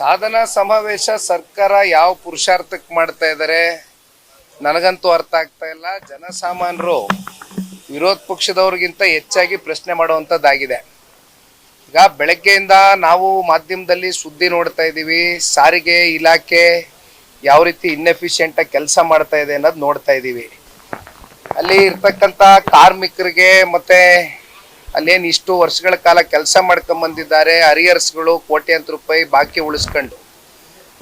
ಸಾಧನಾ ಸಮಾವೇಶ ಸರ್ಕಾರ ಯಾವ ಪುರುಷಾರ್ಥಕ್ಕೆ ಮಾಡ್ತಾ ಇದ್ದಾರೆ ನನಗಂತೂ ಅರ್ಥ ಆಗ್ತಾ ಇಲ್ಲ. ಜನಸಾಮಾನ್ಯರು ವಿರೋಧ ಪಕ್ಷದವ್ರಿಗಿಂತ ಹೆಚ್ಚಾಗಿ ಪ್ರಶ್ನೆ ಮಾಡುವಂಥದ್ದಾಗಿದೆ. ಈಗ ಬೆಳಗ್ಗೆಯಿಂದ ನಾವು ಮಾಧ್ಯಮದಲ್ಲಿ ಸುದ್ದಿ ನೋಡ್ತಾ ಇದ್ದೀವಿ. ಸಾರಿಗೆ ಇಲಾಖೆ ಯಾವ ರೀತಿ ಇನ್ಎಫಿಷಿಯೆಂಟಾಗಿ ಕೆಲಸ ಮಾಡ್ತಾ ಇದೆ ಅನ್ನೋದು ನೋಡ್ತಾ ಇದ್ದೀವಿ. ಅಲ್ಲಿ ಇರ್ತಕ್ಕಂಥ ಕಾರ್ಮಿಕರಿಗೆ ಮತ್ತೆ ಅಲ್ಲೇನು ಇಷ್ಟು ವರ್ಷಗಳ ಕಾಲ ಕೆಲಸ ಮಾಡ್ಕೊಂಬಂದಿದ್ದಾರೆ, ಅರಿಯರ್ಸ್ಗಳು ಕೋಟ್ಯಾಂತರ ರೂಪಾಯಿ ಬಾಕಿ ಉಳಿಸ್ಕೊಂಡು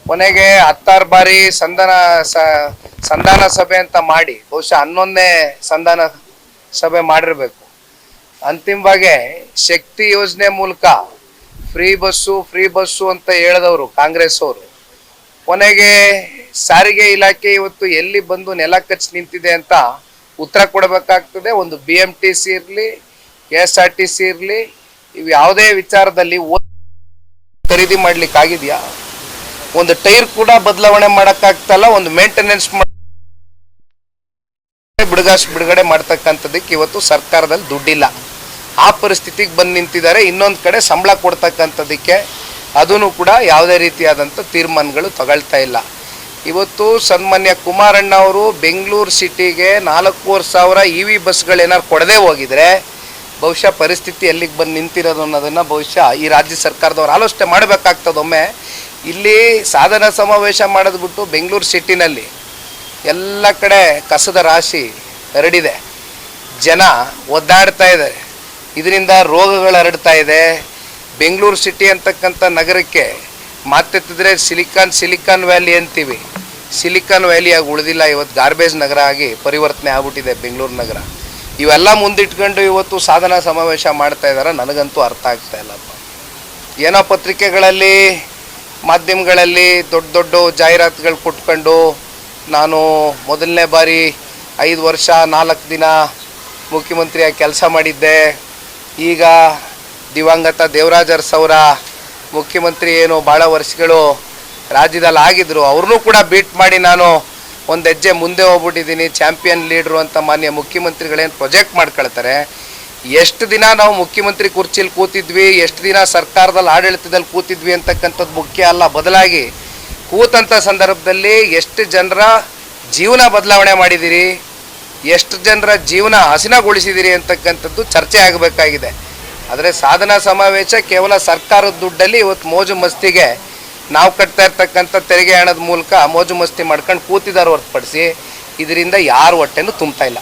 ಕೊನೆಗೆ 16 ಬಾರಿ ಸಂಧಾನ ಸಭೆ ಅಂತ ಮಾಡಿ ಬಹುಶಃ 11ನೇ ಸಂಧಾನ ಸಭೆ ಮಾಡಿರ್ಬೇಕು. ಅಂತಿಮವಾಗಿ ಶಕ್ತಿ ಯೋಜನೆ ಮೂಲಕ ಫ್ರೀ ಬಸ್ಸು ಅಂತ ಹೇಳಿದವರು ಕಾಂಗ್ರೆಸ್ ಅವರು ಕೊನೆಗೆ ಸಾರಿಗೆ ಇಲಾಖೆ ಇವತ್ತು ಎಲ್ಲಿ ಬಂದು ನೆಲ ಕಚ್ಚಿ ನಿಂತಿದೆ ಅಂತ ಉತ್ತರ ಕೊಡಬೇಕಾಗ್ತದೆ. ಒಂದು BMTC ಇರಲಿ, KSRTC ಇರಲಿ, ಇವು ಯಾವುದೇ ವಿಚಾರದಲ್ಲಿ ಖರೀದಿ ಮಾಡ್ಲಿಕ್ಕಾಗಿದೆಯಾ? ಒಂದು ಟೈರ್ ಕೂಡ ಬದಲಾವಣೆ ಮಾಡೋಕ್ಕಾಗ್ತಲ್ಲ. ಒಂದು ಮೇಂಟೆನೆನ್ಸ್ ಬಿಡುಗಡೆ ಮಾಡ್ತಕ್ಕಂಥದ್ದಕ್ಕೆ ಇವತ್ತು ಸರ್ಕಾರದಲ್ಲಿ ದುಡ್ಡಿಲ್ಲ. ಆ ಪರಿಸ್ಥಿತಿಗೆ ಬಂದು ನಿಂತಿದ್ದಾರೆ. ಇನ್ನೊಂದು ಕಡೆ ಸಂಬಳ ಕೊಡ್ತಕ್ಕಂಥದ್ದಕ್ಕೆ ಅದನ್ನು ಕೂಡ ಯಾವುದೇ ರೀತಿಯಾದಂಥ ತೀರ್ಮಾನಗಳು ತಗೊಳ್ತಾ ಇಲ್ಲ. ಇವತ್ತು ಸನ್ಮಾನ್ಯ ಕುಮಾರಣ್ಣ ಅವರು ಬೆಂಗಳೂರು ಸಿಟಿಗೆ 4,500 EV ಬಸ್ಗಳೇನಾದ್ರು ಕೊಡದೇ ಹೋಗಿದ್ರೆ ಬಹುಶಃ ಪರಿಸ್ಥಿತಿ ಎಲ್ಲಿಗೆ ಬಂದು ನಿಂತಿರೋದು ಅನ್ನೋದನ್ನು ಬಹುಶಃ ಈ ರಾಜ್ಯ ಸರ್ಕಾರದವ್ರು ಆಲೋಚನೆ ಮಾಡಬೇಕಾಗ್ತದೆ. ಒಮ್ಮೆ ಇಲ್ಲಿ ಸಾಧನಾ ಸಮಾವೇಶ ಮಾಡೋದ್ಬಿಟ್ಟು ಬೆಂಗಳೂರು ಸಿಟಿನಲ್ಲಿ ಎಲ್ಲ ಕಡೆ ಕಸದ ರಾಶಿ ಹರಡಿದೆ, ಜನ ಒದ್ದಾಡ್ತಾ ಇದ್ದಾರೆ, ಇದರಿಂದ ರೋಗಗಳು ಹರಡ್ತಾ ಇದೆ. ಬೆಂಗಳೂರು ಸಿಟಿ ಅಂತಕ್ಕಂಥ ನಗರಕ್ಕೆ ಮಾತೆತ್ತಿದ್ರೆ ಸಿಲಿಕಾನ್ ವ್ಯಾಲಿ ಅಂತೀವಿ, ಸಿಲಿಕಾನ್ ವ್ಯಾಲಿಯಾಗಿ ಉಳಿದಿಲ್ಲ. ಇವತ್ತು ಗಾರ್ಬೇಜ್ ನಗರ ಆಗಿ ಪರಿವರ್ತನೆ ಆಗ್ಬಿಟ್ಟಿದೆ ಬೆಂಗಳೂರು ನಗರ. ಇವೆಲ್ಲ ಮುಂದಿಟ್ಕೊಂಡು ಇವತ್ತು ಸಾಧನಾ ಸಮಾವೇಶ ಮಾಡ್ತಾ ಇದ್ದಾರೆ. ನನಗಂತೂ ಅರ್ಥ ಆಗ್ತಾ ಇಲ್ಲಪ್ಪ. ಏನೋ ಪತ್ರಿಕೆಗಳಲ್ಲಿ ಮಾಧ್ಯಮಗಳಲ್ಲಿ ದೊಡ್ಡ ಜಾಹೀರಾತುಗಳು ಕೊಟ್ಕೊಂಡು ನಾನು ಮೊದಲನೇ ಬಾರಿ 5 ವರ್ಷ 4 ದಿನ ಮುಖ್ಯಮಂತ್ರಿಯಾಗಿ ಕೆಲಸ ಮಾಡಿದ್ದೆ, ಈಗ ದಿವಂಗತ ದೇವರಾಜ ಅರಸು ಅವರ ಮುಖ್ಯಮಂತ್ರಿ ಏನು ಭಾಳ ವರ್ಷಗಳು ರಾಜ್ಯದಲ್ಲಿ ಆಗಿದ್ರು, ಅವ್ರನ್ನೂ ಕೂಡ ಬೀಟ್ ಮಾಡಿ ನಾನು ಒಂದು ಹೆಜ್ಜೆ ಮುಂದೆ ಹೋಗ್ಬಿಟ್ಟಿದ್ದೀನಿ, ಚಾಂಪಿಯನ್ ಲೀಡ್ರು ಅಂತ ಮಾನ್ಯ ಮುಖ್ಯಮಂತ್ರಿಗಳೇನು ಪ್ರೊಜೆಕ್ಟ್ ಮಾಡ್ಕೊಳ್ತಾರೆ. ಎಷ್ಟು ದಿನ ನಾವು ಮುಖ್ಯಮಂತ್ರಿ ಕುರ್ಚಿಯಲ್ಲಿ ಕೂತಿದ್ವಿ, ಎಷ್ಟು ದಿನ ಸರ್ಕಾರದಲ್ಲಿ ಆಡಳಿತದಲ್ಲಿ ಕೂತಿದ್ವಿ ಅಂತಕ್ಕಂಥದ್ದು ಮುಖ್ಯ ಅಲ್ಲ. ಬದಲಾಗಿ ಕೂತಂಥ ಸಂದರ್ಭದಲ್ಲಿ ಎಷ್ಟು ಜನರ ಜೀವನ ಬದಲಾವಣೆ ಮಾಡಿದ್ದೀರಿ, ಎಷ್ಟು ಜನರ ಜೀವನ ಹಸಿನಗೊಳಿಸಿದ್ದೀರಿ ಅಂತಕ್ಕಂಥದ್ದು ಚರ್ಚೆ ಆಗಬೇಕಾಗಿದೆ. ಆದರೆ ಸಾಧನಾ ಸಮಾವೇಶ ಕೇವಲ ಸರ್ಕಾರದ ದುಡ್ಡಲ್ಲಿ ಇವತ್ತು ಮೋಜು ಮಸ್ತಿಗೆ ನಾವು ಕಟ್ತಾ ಇರ್ತಕ್ಕಂಥ ತೆರಿಗೆ ಹಣದ ಮೂಲಕ ಮೋಜು ಮಸ್ತಿ ಮಾಡ್ಕೊಂಡು ಕೂತಿದ್ದಾರೆ ಹೊರತುಪಡಿಸಿ ಇದರಿಂದ ಯಾರು ಹೊಟ್ಟೆನೂ ತುಂಬ್ತಾ ಇಲ್ಲ.